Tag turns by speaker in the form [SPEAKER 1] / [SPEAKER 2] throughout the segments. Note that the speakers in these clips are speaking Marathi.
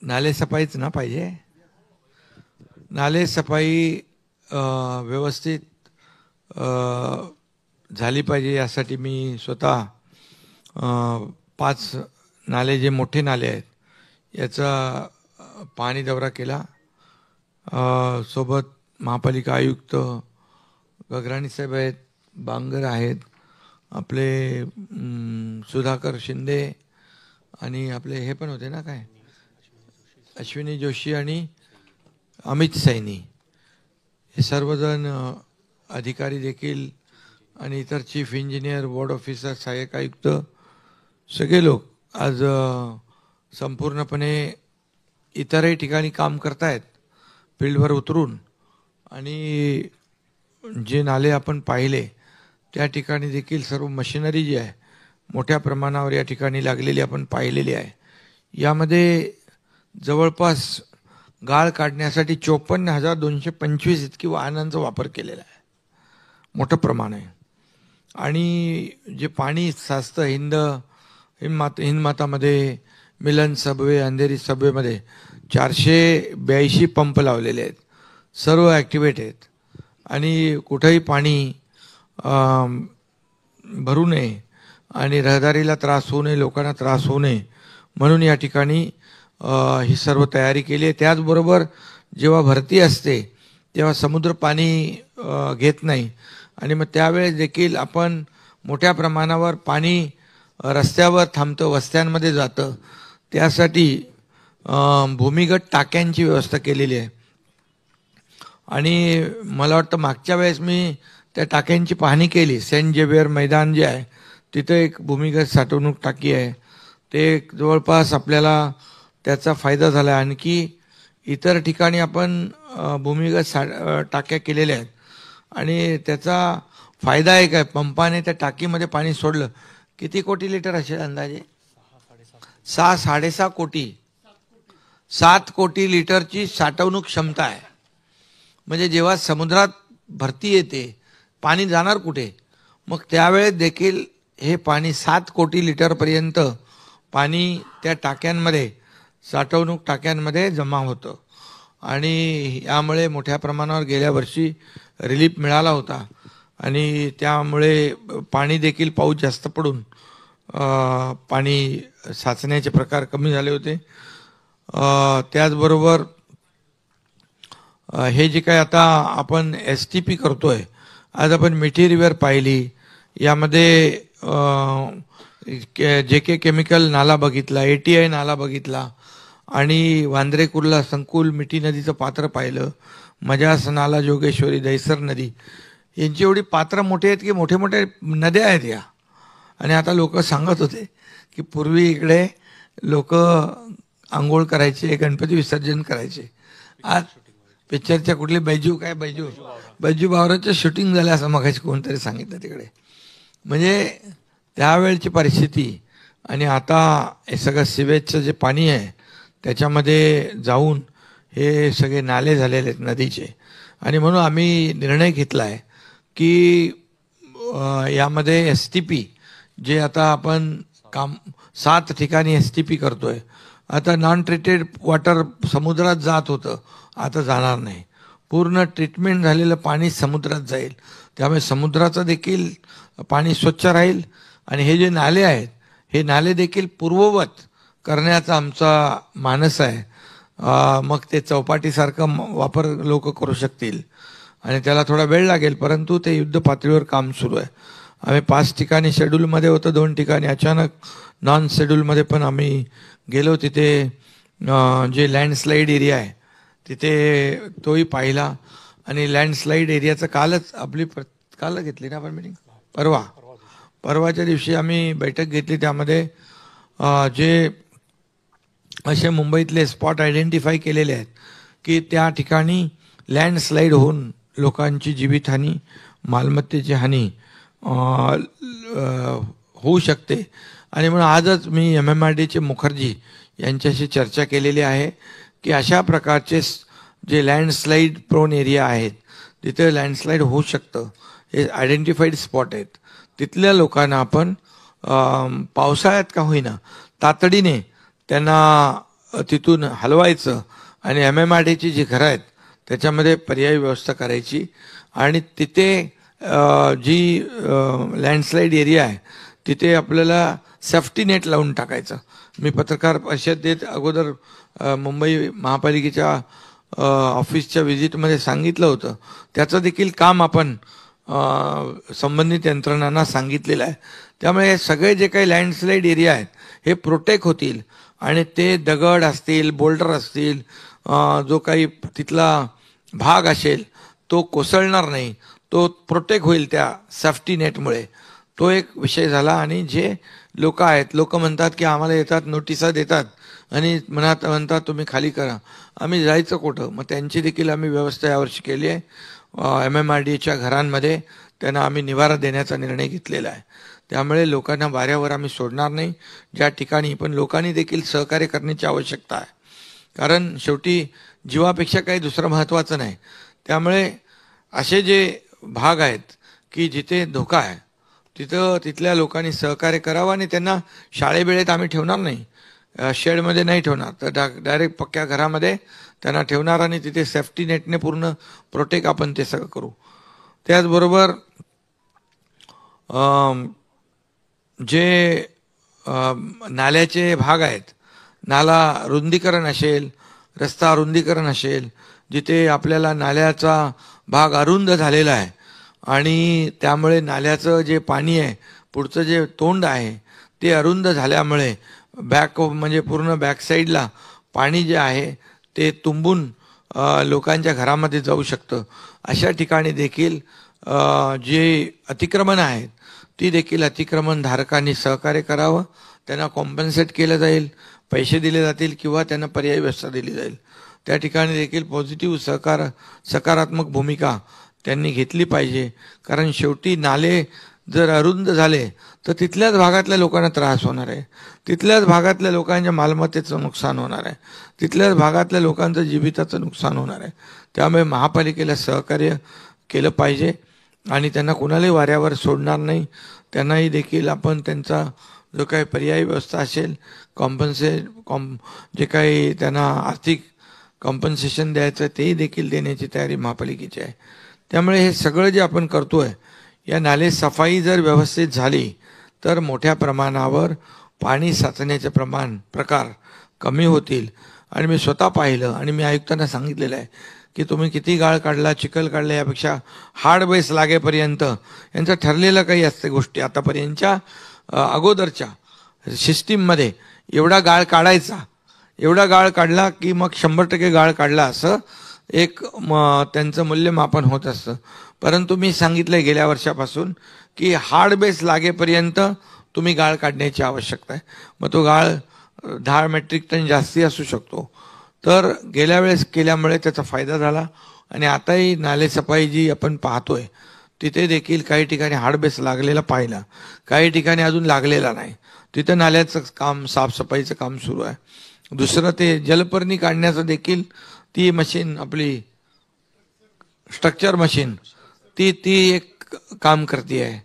[SPEAKER 1] नाले सफाईच ना पाहिजे. नाले सफाई व्यवस्थित झाली पाहिजे यासाठी मी स्वतः 5 नाले जे मोठे नाले आहेत याचा पाणी दौरा केला. सोबत महापालिका आयुक्त गगराणी साहेब आहेत, बांगर आहेत, आपले सुधाकर शिंदे आणि आपले हे पण होते ना काय अश्विनी जोशी आणि अमित सैनी, हे सर्वजण अधिकारी देखील आणि इतर चीफ इंजिनियर, बोर्ड ऑफिसर, सहाय्यक आयुक्त सगळे लोक आज संपूर्णपणे इतरही ठिकाणी काम करतायत फील्डवर उतरून. आणि जे नाले आपण पाहिले त्या ठिकाणी देखील सर्व मशिनरी जी आहे मोठ्या प्रमाणावर या ठिकाणी लागलेली आपण पाहिलेली आहे. यामध्ये जवळपास गाळ काढण्यासाठी 54,225 इतकी वाहनांचा वापर केलेला आहे, मोठं प्रमाण आहे. आणि जे पाणी साचतं हिंदमातामध्ये, मिलन सबवे, अंधेरी सबवेमध्ये 482 पंप लावलेले आहेत, सर्व ॲक्टिवेट आहेत. आणि कुठंही पाणी भरू नये आणि रहदारीला त्रास होऊ नये, लोकांना त्रास होऊ नये म्हणून या ठिकाणी ही सर्व तयारी केली आहे. त्याचबरोबर जेव्हा भरती असते तेव्हा समुद्र पाणी घेत नाही आणि मग त्यावेळेस देखील आपण मोठ्या प्रमाणावर पाणी रस्त्यावर थांबतं, वस्त्यांमध्ये जातं. त्यासाठी भूमिगत टाक्यांची व्यवस्था केलेली आहे. आणि मला वाटतं मागच्या वेळेस मी त्या टाक्यांची पाहणी केली. सेंट जेवियर मैदान जे आहे तिथं एक भूमिगत साठवणूक टाकी आहे. ते जवळपास आपल्याला त्याचा फायदा झाला. आणखी इतर ठिकाणी आपण भूमिगत टाक्या केलेल्या आहेत आणि त्याचा फायदा एक आहे, पंपाने त्या टाकीमध्ये पाणी सोडलं. किती कोटी लिटर असेल अंदाजे? 6-6.5 कोटी, 7 कोटी लिटरची साठवणूक क्षमता आहे. म्हणजे जेव्हा समुद्रात भरती येते पाणी जाणार कुठे, मग त्यावेळेस देखील हे पाणी 7 कोटी लिटरपर्यंत पाणी त्या टाक्यांमध्ये, साठवणूक टाक्यांमध्ये जमा होतं. आणि यामुळे मोठ्या प्रमाणावर गेल्या वर्षी रिलीफ मिळाला होता आणि त्यामुळे पाणी देखील पाऊस जास्त पडून पाणी साचण्याचे प्रकार कमी झाले होते. त्याचबरोबर हे जे काय आता आपण STP करतोय, आज आपण मिठी रिव्हर पाहिली, यामध्ये JK केमिकल नाला बघितला, ATI नाला बघितला आणि वांद्रे कुर्ला संकुल मिठी नदीचं पात्र पाहिलं, मजास नाला, जोगेश्वरी, दहिसर नदी, यांची एवढी पात्र मोठी आहेत की मोठे मोठे नद्या आहेत या. आणि आता लोक सांगत होते की पूर्वी इकडे लोक आंघोळ करायचे, गणपती विसर्जन करायचे. आज पिक्चरच्या कुठले बैजू बावराचं शूटिंग झालं असं मगाशी कोणतरी सांगितलं तिकडे. म्हणजे त्यावेळची परिस्थिती आणि आता हे सगळं सिवेजचं जे पाणी आहे त्याच्यामध्ये जाऊन हे सगळे नाले झालेले आहेत नदीचे. आणि म्हणून आम्ही निर्णय घेतला आहे की यामध्ये STP जे आता आपण 7 ठिकाणी STP करतोय. आता नॉन ट्रीटेड वॉटर समुद्रात जात होतं, आता जाणार नाही. पूर्ण ट्रीटमेंट झालेलं पाणी समुद्रात जाईल. त्यामुळे समुद्राचं देखील पाणी स्वच्छ राहील. आणि हे जे नाले आहेत हे नाले देखील पूर्ववत करण्याचा आमचा मानस आहे. मग ते चौपाटीसारखं वापर लोक करू शकतील आणि त्याला थोडा वेळ लागेल, परंतु ते युद्ध पातळीवर काम सुरू आहे. आम्ही 5 ठिकाणी शेड्यूलमध्ये होतो, 2 ठिकाणी अचानक नॉन शेड्यूलमध्ये पण आम्ही गेलो. तिथे जे लँडस्लाईड एरिया आहे तिथे तोही पाहिला. आणि लँडस्लाईड एरियाचं कालच काल घेतली ना आपण मीटिंग, परवाच्या दिवशी आम्ही बैठक घेतली. त्यामध्ये जे असे मुंबईतले स्पॉट आयडेंटिफाय केलेले आहेत की त्या ठिकाणी लँडस्लाईड होऊन लोकांची जीवितहानी, मालमत्तेची हानी होऊ शकते. आणि म्हणून आजच मी MMRDचे मुखर्जी यांच्याशी चर्चा केलेली आहे की अशा प्रकारचे जे लँडस्लाईड प्रोन एरिया आहेत तिथे लँडस्लाईड होऊ शकतं, हे आयडेंटिफाईड स्पॉट आहेत. तिथल्या लोकांना आपण पावसाळ्यात का होईना तातडीने त्यांना तिथून हलवायचं आणि MMRDची जी घरं आहेत त्याच्यामध्ये पर्यायी व्यवस्था करायची आणि तिथे जी लँडस्लाईड एरिया आहे तिथे आपल्याला सेफ्टी नेट लावून टाकायचं. मी पत्रकार परिषदेत अगोदर मुंबई महापालिकेच्या ऑफिसच्या व्हिजिटमध्ये सांगितलं होतं. त्याचं देखील काम आपण संबंधित यंत्रणांना सांगितलेलं आहे. त्यामुळे हे सगळे जे काही लँडस्लाईड एरिया आहेत हे प्रोटेक्ट होतील आणि ते दगड असतील, बोल्डर असतील, जो काही तिथला भाग असेल तो कोसळणार नाही, तो प्रोटेक्ट होईल त्या सेफ्टी नेटमुळे. तो एक विषय झाला. आणि जे लोक आहेत, लोक म्हणतात की आम्हाला येतात, नोटिसा देतात आणि म्हणतात तुम्ही खाली करा. आम्ही जायचं कुठं? मग त्यांची देखील आम्ही व्यवस्था यावर्षी केली आहे. MMRDच्या घरांमध्ये त्यांना आम्ही निवारा देण्याचा निर्णय घेतलेला आहे. त्यामुळे लोकांना वाऱ्यावर आम्ही सोडणार नाही ज्या ठिकाणी. पण लोकांनी देखील सहकार्य करण्याची आवश्यकता आहे, कारण शेवटी जीवापेक्षा काही दुसरं महत्त्वाचं नाही. त्यामुळे असे जे भाग आहेत की जिथे धोका आहे तिथं तिथल्या लोकांनी सहकार्य करावं आणि त्यांना शाळेवेळेत आम्ही ठेवणार नाही, शेडमध्ये नाही ठेवणार, तर डायरेक्ट पक्क्या घरामध्ये त्यांना ठेवणार आणि तिथे सेफ्टी नेटने पूर्ण प्रोटेक्ट आपण ते सगळं करू. त्याचबरोबर जे नाल्याचे भाग आहेत, नाला रुंदीकरण असेल, रस्ता रुंदीकरण असेल, जिथे आपल्याला नाल्याचा भाग अरुंद झालेला आहे आणि त्यामुळे नाल्याचं जे पाणी आहे, पुढचं जे तोंड आहे ते अरुंद झाल्यामुळे म्हणजे पूर्ण बॅकसाईडला पाणी जे आहे ते तुंबून लोकांच्या घरामध्ये जाऊ शकतं. अशा ठिकाणी देखील जे अतिक्रमण आहेत ती देखील अतिक्रमण धारकांनी सहकार्य करावं. त्यांना कॉम्पन्सेट केलं जाईल, पैसे दिले जातील किंवा त्यांना पर्यायी व्यवस्था दिली जाईल. त्या ठिकाणी देखील पॉझिटिव्ह सकारात्मक भूमिका त्यांनी घेतली पाहिजे. कारण शेवटी नाले जर अरुंद झाले तर तिथल्याच भागातल्या लोकांना त्रास होणार आहे, तिथल्याच भागातल्या लोकांच्या मालमत्तेचं नुकसान होणार आहे, तिथल्याच भागातल्या लोकांचं जीविताचं नुकसान होणार आहे. त्यामुळे महापालिकेला सहकार्य केलं पाहिजे आणि त्यांना कुणालाही वाऱ्यावर सोडणार नाही. त्यांनाही देखील आपण त्यांचा जो काही पर्यायी व्यवस्था असेल, जे काही त्यांना आर्थिक कॉम्पन्सेशन द्यायचं तेही देखील देण्याची तयारी महापालिकेची आहे. त्यामुळे हे सगळं जे आपण करतोय, या नाले सफाई जर व्यवस्थित झाली तर मोठ्या प्रमाणावर पाणी साचण्याचे प्रकार कमी होतील. आणि मी स्वतः पाहिलं आणि मी आयुक्तांना सांगितलेलं आहे की तुम्ही किती गाळ काढला, चिखल काढला, यापेक्षा हार्ड बेस लागेपर्यंत यांचं ठरलेलं काही असते गोष्टी. आतापर्यंतच्या अगोदरच्या सिस्टीममध्ये एवढा गाळ काढायचा, एवढा गाळ काढला की मग 100% गाळ काढला असं एक त्यांचं मूल्यमापन होत असतं. परंतु मी सांगितलंय गेल्या वर्षापासून की हार्ड बेस लागेपर्यंत तुम्ही गाळ काढण्याची आवश्यकता आहे. मग तो गाळ 10 मेट्रिक टन जास्ती असू शकतो. तर गेल्या वेळेस केल्यामुळे त्याचा फायदा झाला आणि आताही नाले सफाई जी आपण पाहतोय तिथे देखील काही ठिकाणी हार्ड बेस लागलेला पाहिला, काही ठिकाणी अजून लागलेला नाही. तिथं नाल्याचं काम, साफसफाईचं काम सुरू आहे. दुसरं ते जलपर्णी काढण्याचं देखील ती मशीन, आपली स्ट्रक्चर मशीन, ती एक काम करते आहे.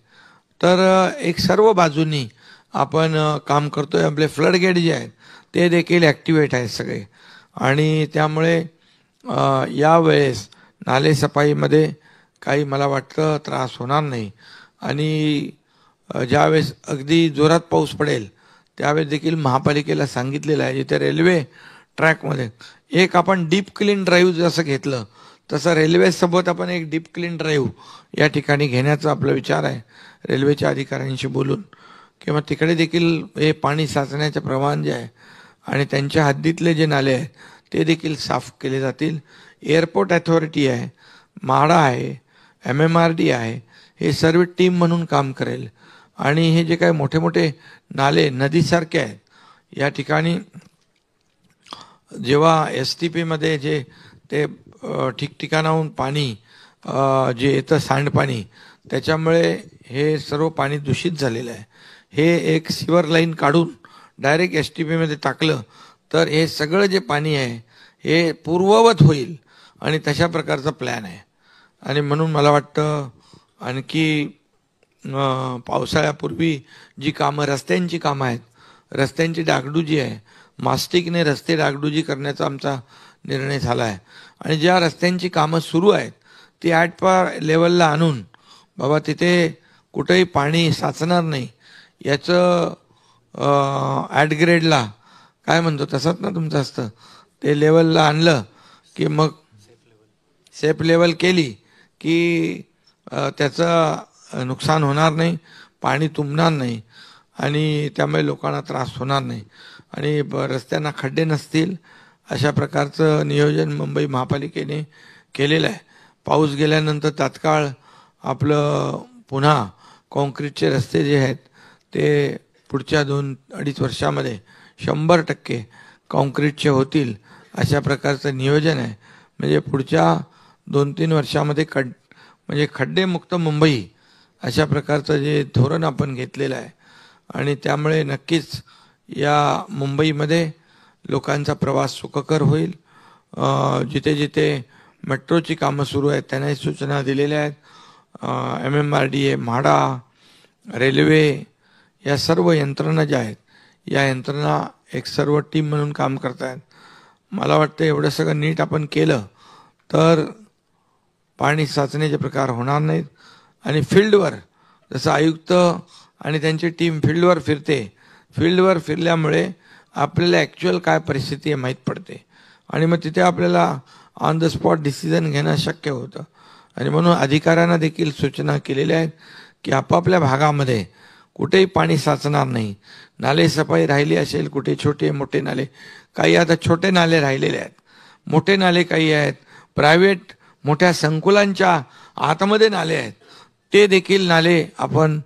[SPEAKER 1] तर एक सर्व बाजूंनी आपण काम करतोय. आपले फ्लड गेट जे आहेत ते देखील ॲक्टिवेट आहेत सगळे. आणि त्यामुळे यावेळेस नाले सफाईमध्ये काही मला वाटतं त्रास होणार नाही. आणि ज्यावेळेस अगदी जोरात पाऊस पडेल त्यावेळेस देखील महापालिकेला सांगितलेलं आहे, जिथे रेल्वे ट्रॅकमध्ये एक आपण डीप क्लीन ड्राईव्ह जसं घेतलं तसं रेल्वेसोबत आपण एक डीप क्लीन ड्राईव्ह या ठिकाणी घेण्याचा आपला विचार आहे, रेल्वेच्या अधिकाऱ्यांशी बोलून. किंवा तिकडे देखील हे पाणी साचण्याचे प्रमाण जे आहे आणि त्यांच्या हद्दीतले जे नाले आहेत ते देखील साफ केले जातील. एअरपोर्ट अथॉरिटी आहे, म्हाडा आहे, MMRD आहे, हे सर्व टीम म्हणून काम करेल. आणि हे जे काही मोठे मोठे नाले नदीसारखे आहेत, या ठिकाणी जेव्हा STPमध्ये जे ते ठिकठिकाणाहून पाणी जे येतं, सांडपाणी, त्याच्यामुळे हे सर्व पाणी दूषित झालेलं आहे. हे एक सिवर लाईन काढून डायरेक्ट STPमध्ये टाकलं तर हे सगळं जे पाणी आहे हे पूर्ववत होईल आणि तशा प्रकारचा प्लॅन आहे. आणि म्हणून मला वाटतं आणखी पावसाळ्यापूर्वी जी कामं, रस्त्यांची कामं आहेत, रस्त्यांची डागडुजी आहे, मास्टिकने रस्ते डागडुजी करण्याचा आमचा निर्णय झाला आहे. आणि ज्या रस्त्यांची कामं सुरू आहेत ती लेवलला आणून बाबा तिथे कुठेही पाणी साचणार नाही याचं ॲटग्रेडला काय म्हणतो तसंच ना तुमचं असतं ते लेवलला आणलं की मग सेफ लेवल केली की त्याचं नुकसान होणार नाही, पाणी तुंबणार नाही आणि त्यामुळे लोकांना त्रास होणार नाही आणि रस्त्यांना खड्डे नसतील अशा प्रकारचं नियोजन मुंबई महापालिकेने केलेलं आहे. पाऊस गेल्यानंतर तात्काळ आपलं पुन्हा कॉन्क्रीटचे रस्ते जे आहेत ते पुढच्या 2-2.5 वर्षामध्ये 100% कॉन्क्रीटचे होतील अशा प्रकारचं नियोजन आहे. म्हणजे पुढच्या 2-3 वर्षामध्ये म्हणजे खड्डेमुक्त मुंबई अशा प्रकारचं जे धोरण आपण घेतलेलं आहे आणि त्यामुळे नक्कीच या मुंबईमध्ये लोकांचा प्रवास सुखकर होईल. जिथे जिथे मेट्रोची कामं सुरू आहेत त्यांनाही सूचना दिलेल्या आहेत. MMRDA, म्हाडा, रेल्वे या सर्व यंत्रणा ज्या आहेत या यंत्रणा एक सर्व टीम म्हणून काम करत आहेत. मला वाटतं एवढं सगळं नीट आपण केलं तर पाणी साचण्याचे प्रकार होणार नाहीत. आणि फील्डवर जसं आयुक्त आणि त्यांची टीम फील्डवर फिरते, फील्डवर फिरल्यामुळे आपल्याला ॲक्च्युअल काय परिस्थिती आहे माहीत पडते आणि मग तिथे आपल्याला ऑन द स्पॉट डिसिजन घेणं शक्य होतं. आणि म्हणून अधिकाऱ्यांना देखील सूचना केलेल्या आहेत की आपापल्या भागामध्ये कुठेही पाणी साचणार नाही. नाले सफाई राहिली असेल कुठे छोटे मोठे नाले, काही आता छोटे नाले राहिलेले आहेत, मोठे नाले काही आहेत, प्रायव्हेट मोठ्या संकुलांच्या आतमध्ये नाले आहेत ते देखील नाले आपण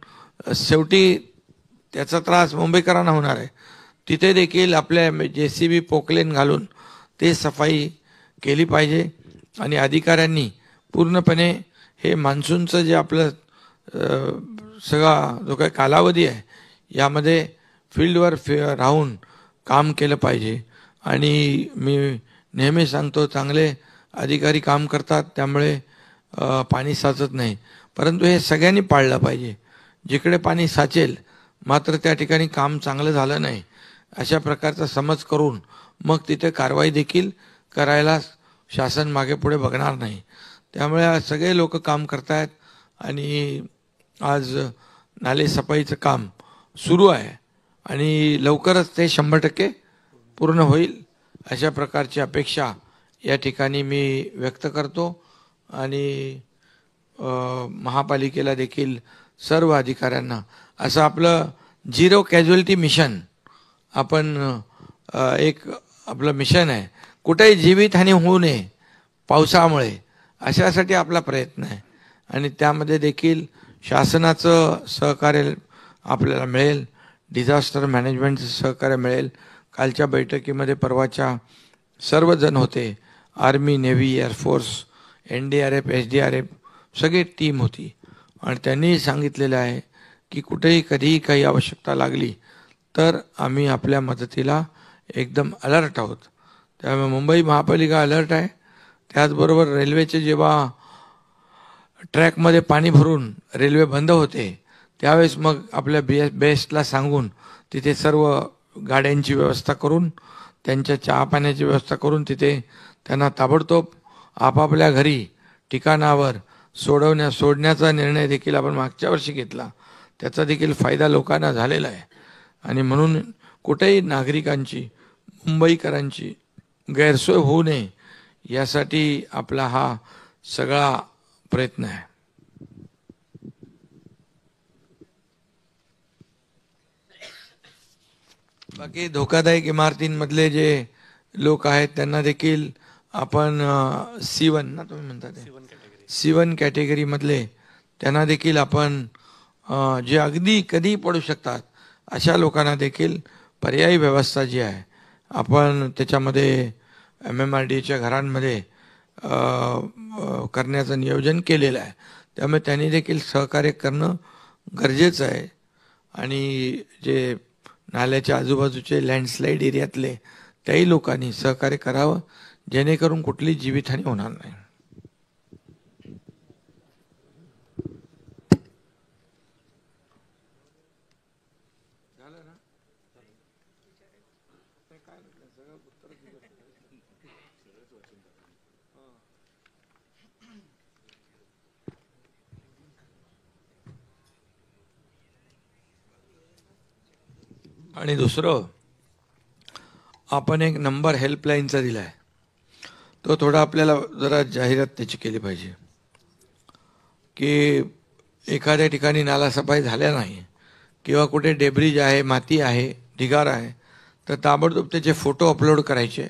[SPEAKER 1] शेवटी त्याचा त्रास मुंबईकरांना होणार आहे. तिथे देखील आपल्या JCB पोकलेन घालून ते सफाई केली पाहिजे. आणि अधिकाऱ्यांनी पूर्णपणे हे मान्सूनचं जे आपलं सगळा जो काही कालावधी आहे यामध्ये फील्डवर राहून काम केलं पाहिजे. आणि मी नेहमी सांगतो चांगले अधिकारी काम करतात त्यामुळे पाणी साचत नाही, परंतु हे सगळ्यांनी पाळलं पाहिजे. जिकडे पाणी साचेल मात्र त्या ठिकाणी काम चांगलं झालं नाही अशा प्रकारचा समज करून मग तिथे कारवाई देखील करायला शासन मागे पुढे बघणार नाही. त्यामुळे सगळे लोक काम करतायत आणि आज नाले सफाईचं काम सुरू आहे आणि लवकरच ते 100% पूर्ण होईल अशा प्रकारची अपेक्षा या ठिकाणी मी व्यक्त करतो. आणि महापालिकेला देखील सर्व अधिकाऱ्यांना असं आपलं 0 कॅज्युअल्टी मिशन आपण एक आपलं मिशन आहे. कुठेही जीवितहानी होऊ नये पावसामुळे अशासाठी आपला प्रयत्न आहे आणि त्यामध्ये देखील शासनाचं सहकार्य आपल्याला मिळेल, डिझास्टर मॅनेजमेंटचं सहकार्य मिळेल. कालच्या बैठकीमध्ये परवाच्या सर्वजण होते, army, navy, air force, NDRF, SDRF सगळी टीम होती आणि त्यांनी सांगितलेलं आहे की कुठेही कधीही काही आवश्यकता लागली तर आम्ही आपल्या मदतीला एकदम अलर्ट आहोत. त्यामुळे मुंबई महापालिका अलर्ट आहे. त्याचबरोबर रेल्वेचे जेव्हा ट्रॅकमध्ये पाणी भरून रेल्वे बंद होते त्यावेळेस मग आपल्या बेस्टला सांगून तिथे सर्व गाड्यांची व्यवस्था करून त्यांच्या चहा पाण्याची व्यवस्था करून तिथे त्यांना ताबडतोब आपापल्या घरी ठिकाणावर सोडण्याचा निर्णय देखील आपण मागच्या वर्षी घेतला. त्याचा देखील फायदा लोकांना झालेला आहे आणि म्हणून कुठेही नागरिकांची, मुंबईकरांची गैरसोय होऊ नये यासाठी आपला हा सगळा प्रयत्न आहे. बाकी धोकादायक इमारतींमधले जे लोक आहेत त्यांना देखील आपण C1 ना तुम्ही म्हणता C1 कॅटेगरीमधले त्यांना देखील आपण जे अगदी कधी पडू शकतात अशा लोकांना देखील पर्यायी व्यवस्था जी आहे आपण त्याच्यामध्ये MMRDAच्या घरांमध्ये करण्याचं नियोजन केलेलं आहे. त्यामुळे त्यांनी देखील सहकार्य करणं गरजेचं आहे. आणि जे नाल्याच्या आजूबाजूचे लँडस्लाईड एरियातले त्याही लोकांनी सहकार्य करावं जेणेकरून कुठली जीवितहानी होणार नाही. झालं ना? आणि दुसरं, आपण एक नंबर हेल्पलाईनचा दिला आहे, तो थोडा आपल्याला जरा जाहिरात त्याची केली पाहिजे की एखाद्या ठिकाणी नालासफाई झाल्या नाही किंवा कुठे डेब्रिज आहे, माती आहे, ढिगार आहे, तर ताबडतोब त्याचे फोटो अपलोड करायचे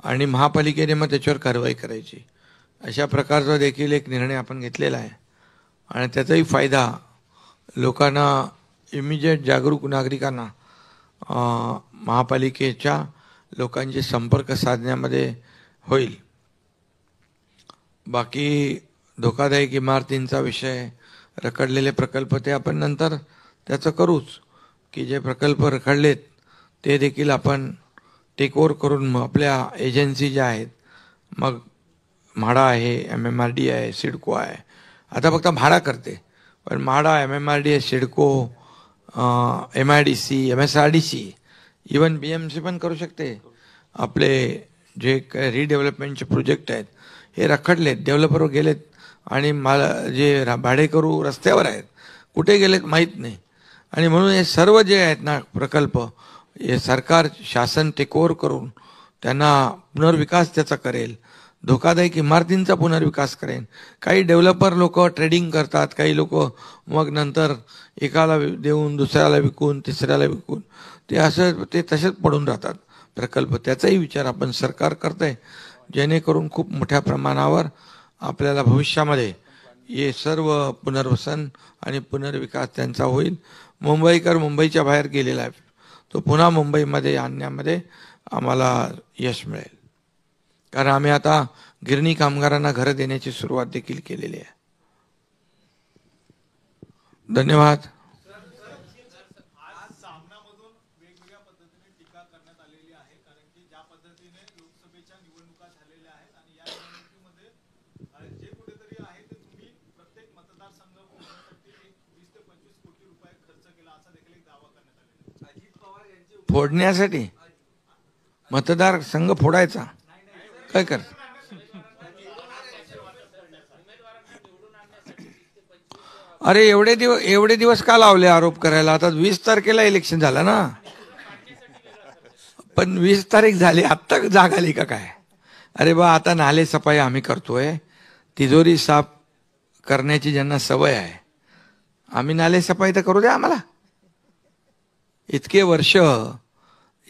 [SPEAKER 1] आणि महापालिकेने मग त्याच्यावर कारवाई करायची. अशा प्रकारचा देखील एक निर्णय आपण घेतलेला आहे आणि त्याचाही फायदा लोकांना, इमिजिएट जागरूक नागरिकांना महापालिकेच्या लोकांशी संपर्क साधण्यामध्ये होईल. बाकी धोकादायक इमारतींचा विषय, रखडलेले प्रकल्प, ते आपण नंतर त्याचं करूच, की जे प्रकल्प रखडलेत ते देखील आपण टेक ओव्हर करून मग आपल्या एजन्सी ज्या आहेत, मग म्हाडा आहे, MMRD आहे, सिडको आहे, आता फक्त म्हाडा करते, पण MHADA, MMRD, CIDCO, MIDC, MSRDC, even BMC पण करू शकते. आपले जे रिडेव्हलपमेंटचे प्रोजेक्ट आहेत हे रखडलेत, डेव्हलपर गेलेत आणि जे भाडेकरू रस्त्यावर आहेत, कुठे गेलेत माहीत नाही. आणि म्हणून हे सर्व जे आहेत ना प्रकल्प, हे सरकार, शासन टेक ओव्हर करून त्यांना पुनर्विकास त्याचा करेल, धोकादायक इमारतींचा पुनर्विकास करेन. काही डेव्हलपर लोक ट्रेडिंग करतात, काही लोक मग नंतर एकाला देऊन दुसऱ्याला विकून तिसऱ्याला विकून ते तसेच पडून राहतात प्रकल्प. त्याचाही विचार आपण सरकार करतंय, जेणेकरून खूप मोठ्या प्रमाणावर आपल्याला भविष्यामध्ये हे सर्व पुनर्वसन आणि पुनर्विकास त्यांचा होईल. मुंबईकर मुंबईच्या बाहेर गेलेला आहे, तो पुन्हा मुंबईमध्ये आणण्यामध्ये आम्हाला यश मिळेल, कारण आम्ही आता गिरणी कामगारांना घरं देण्याची सुरुवात देखील केलेली आहे. धन्यवाद. फोडण्यासाठी मतदार संघ फोडायचा काय कर? अरे एवढे दिवस का लावले आरोप करायला? आता 20 तारखेला इलेक्शन झालं ना, पण 20 तारीख झाली, आत्ता जाग आली का काय? अरे बा, आता नाले सफाई आम्ही करतोय, तिजोरी साफ करण्याची ज्यांना सवय आहे, आम्ही नाले सफाई तर करू द्या आम्हाला. इतके वर्ष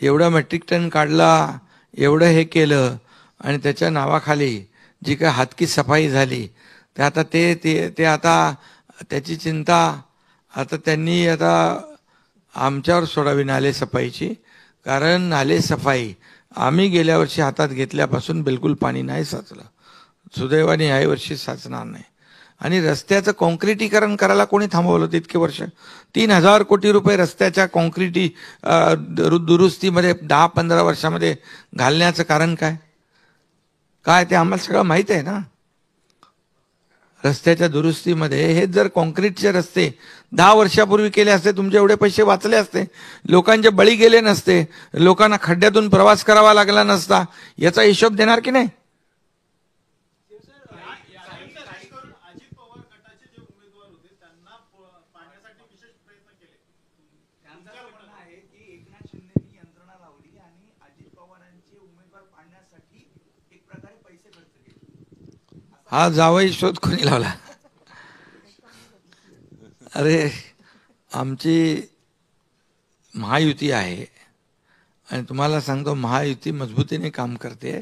[SPEAKER 1] एवढा मेट्रिक टन काढला, एवढं हे केलं, आणि त्याच्या नावाखाली जी काय हातकी सफाई झाली, ते आता ते आता त्याची चिंता आता त्यांनी आता आमच्यावर सोडावी नाले सफाईची. कारण नाले सफाई आम्ही गेल्या वर्षी हातात घेतल्यापासून बिलकुल पाणी नाही साचलं, सुदैवाने याही वर्षी साचणार नाही. आणि रस्त्याचं कॉन्क्रिटीकरण करायला कोणी थांबवलं होतं इतके वर्ष? 3,000 कोटी रुपये रस्त्याच्या दुरुस्तीमध्ये 10-15 वर्षामध्ये घालण्याचं कारण काय ते आम्हाला सगळं माहीत आहे ना. रस्त्याच्या दुरुस्तीमध्ये हे जर कॉन्क्रीटचे रस्ते 10 वर्षापूर्वी केले असते, तुमचे एवढे पैसे वाचले असते, लोकांचे बळी गेले नसते, लोकांना खड्ड्यातून प्रवास करावा लागला नसता. याचा हिशोब देणार की नाही? हा जावई शोध कोणी लावला? अरे, आमची महायुती आहे आणि तुम्हाला सांगतो, महायुती मजबूतीने काम करते.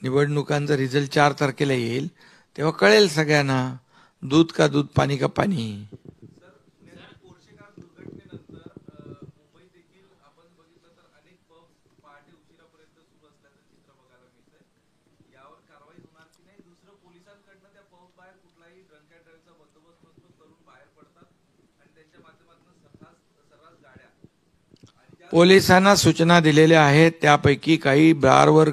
[SPEAKER 1] निवडणुकांचा रिझल्ट 4 तारखेला येईल, तेव्हा कळेल सगळ्यांना, दूध का दूध, पाणी का पाणी. पोलिसांना सूचना दिलेल्या आहेत, त्यापैकी काही बारवर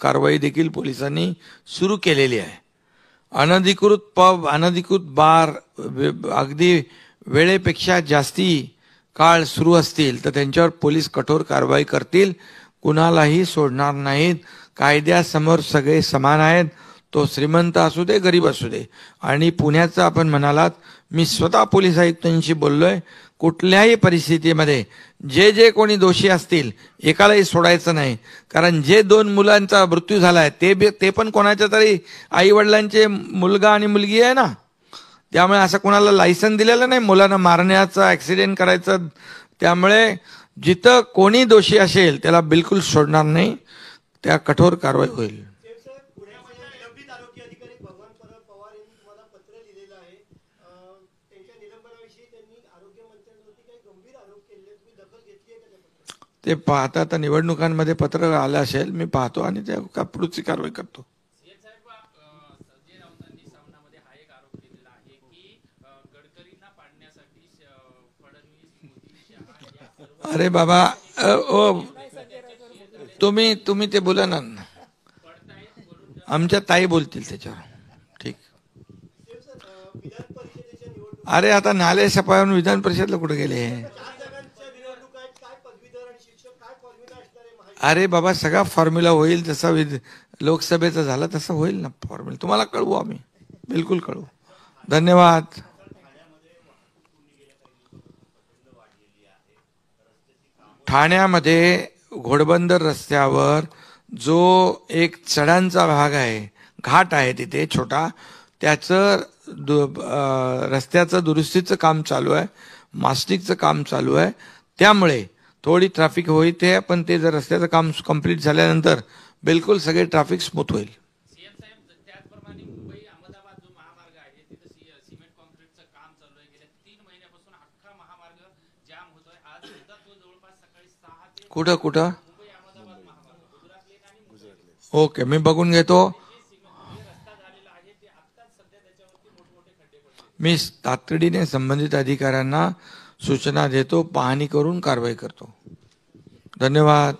[SPEAKER 1] कारवाई देखील पोलिसांनी सुरू केलेली आहे. अनधिकृत पब, अनधिकृत बार अगदी वेळेपेक्षा जास्ती काळ सुरू असतील तर त्यांच्यावर पोलीस कठोर कारवाई करतील, कुणालाही सोडणार नाहीत. कायद्यासमोर सगळे समान आहेत. तो श्रीमंत असू दे गरीब असू दे. आणि पुण्याचं आपण म्हणालात, मी स्वतः पोलीस आयुक्तांशी बोललोय, कुठल्याही परिस्थितीमध्ये जे जे कोणी दोषी असतील एकालाही सोडायचं नाही. कारण जे 2 मुलांचा मृत्यू झालाय ते पण कोणाच्या तरी आई वडिलांचे मुलगा आणि मुलगी आहे ना. त्यामुळे असं कोणाला लायसन दिलेलं नाही मुलांना मारण्याचं, ऍक्सिडेंट करायचं. त्यामुळे जिथं कोणी दोषी असेल त्याला बिलकुल सोडणार नाही, त्या कठोर कारवाई होईल. ते पाहता आता निवडणुकांमध्ये पत्र आलं असेल, मी पाहतो आणि त्या पुढची कारवाई करतो. अरे बाबा, तुम्ही ते बोला ना, आमच्या ताई बोलतील त्याच्यावर. ठीक. अरे आता नाले सफाईवरून विधान परिषदला कुठे गेले? अरे बाबा, सगळा फॉर्म्युला होईल जसा लोकसभेचा झाला तसं होईल ना फॉर्म्युला. तुम्हाला कळवू आम्ही, बिलकुल कळवू. धन्यवाद. ठाण्यामध्ये घोडबंदर रस्त्यावर जो एक चढांचा भाग आहे, घाट आहे तिथे छोटा, त्याचं रस्त्याचं दुरुस्तीचं काम चालू आहे, मास्टिकचं काम चालू आहे. त्यामुळे थोडी ट्रॅफिक होईल, पण ते जर रस्त्याचं काम कंप्लीट झाल्यानंतर बिलकुल सगळे ट्रॅफिक स्मूथ होईल. कुठं कुठं? ओके, मी बघून घेतो. मी तातडीने संबंधित अधिकाऱ्यांना सूचना देतो, पाहणी करून कारवाई करतो. धन्यवाद.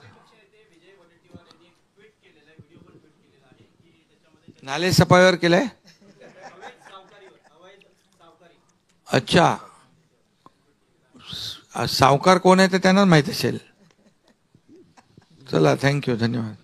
[SPEAKER 1] नाले सफाईवर केलंय? अच्छा, सावकार कोण आहे ते त्यांना माहित असेल. चला, थँक्यू, धन्यवाद.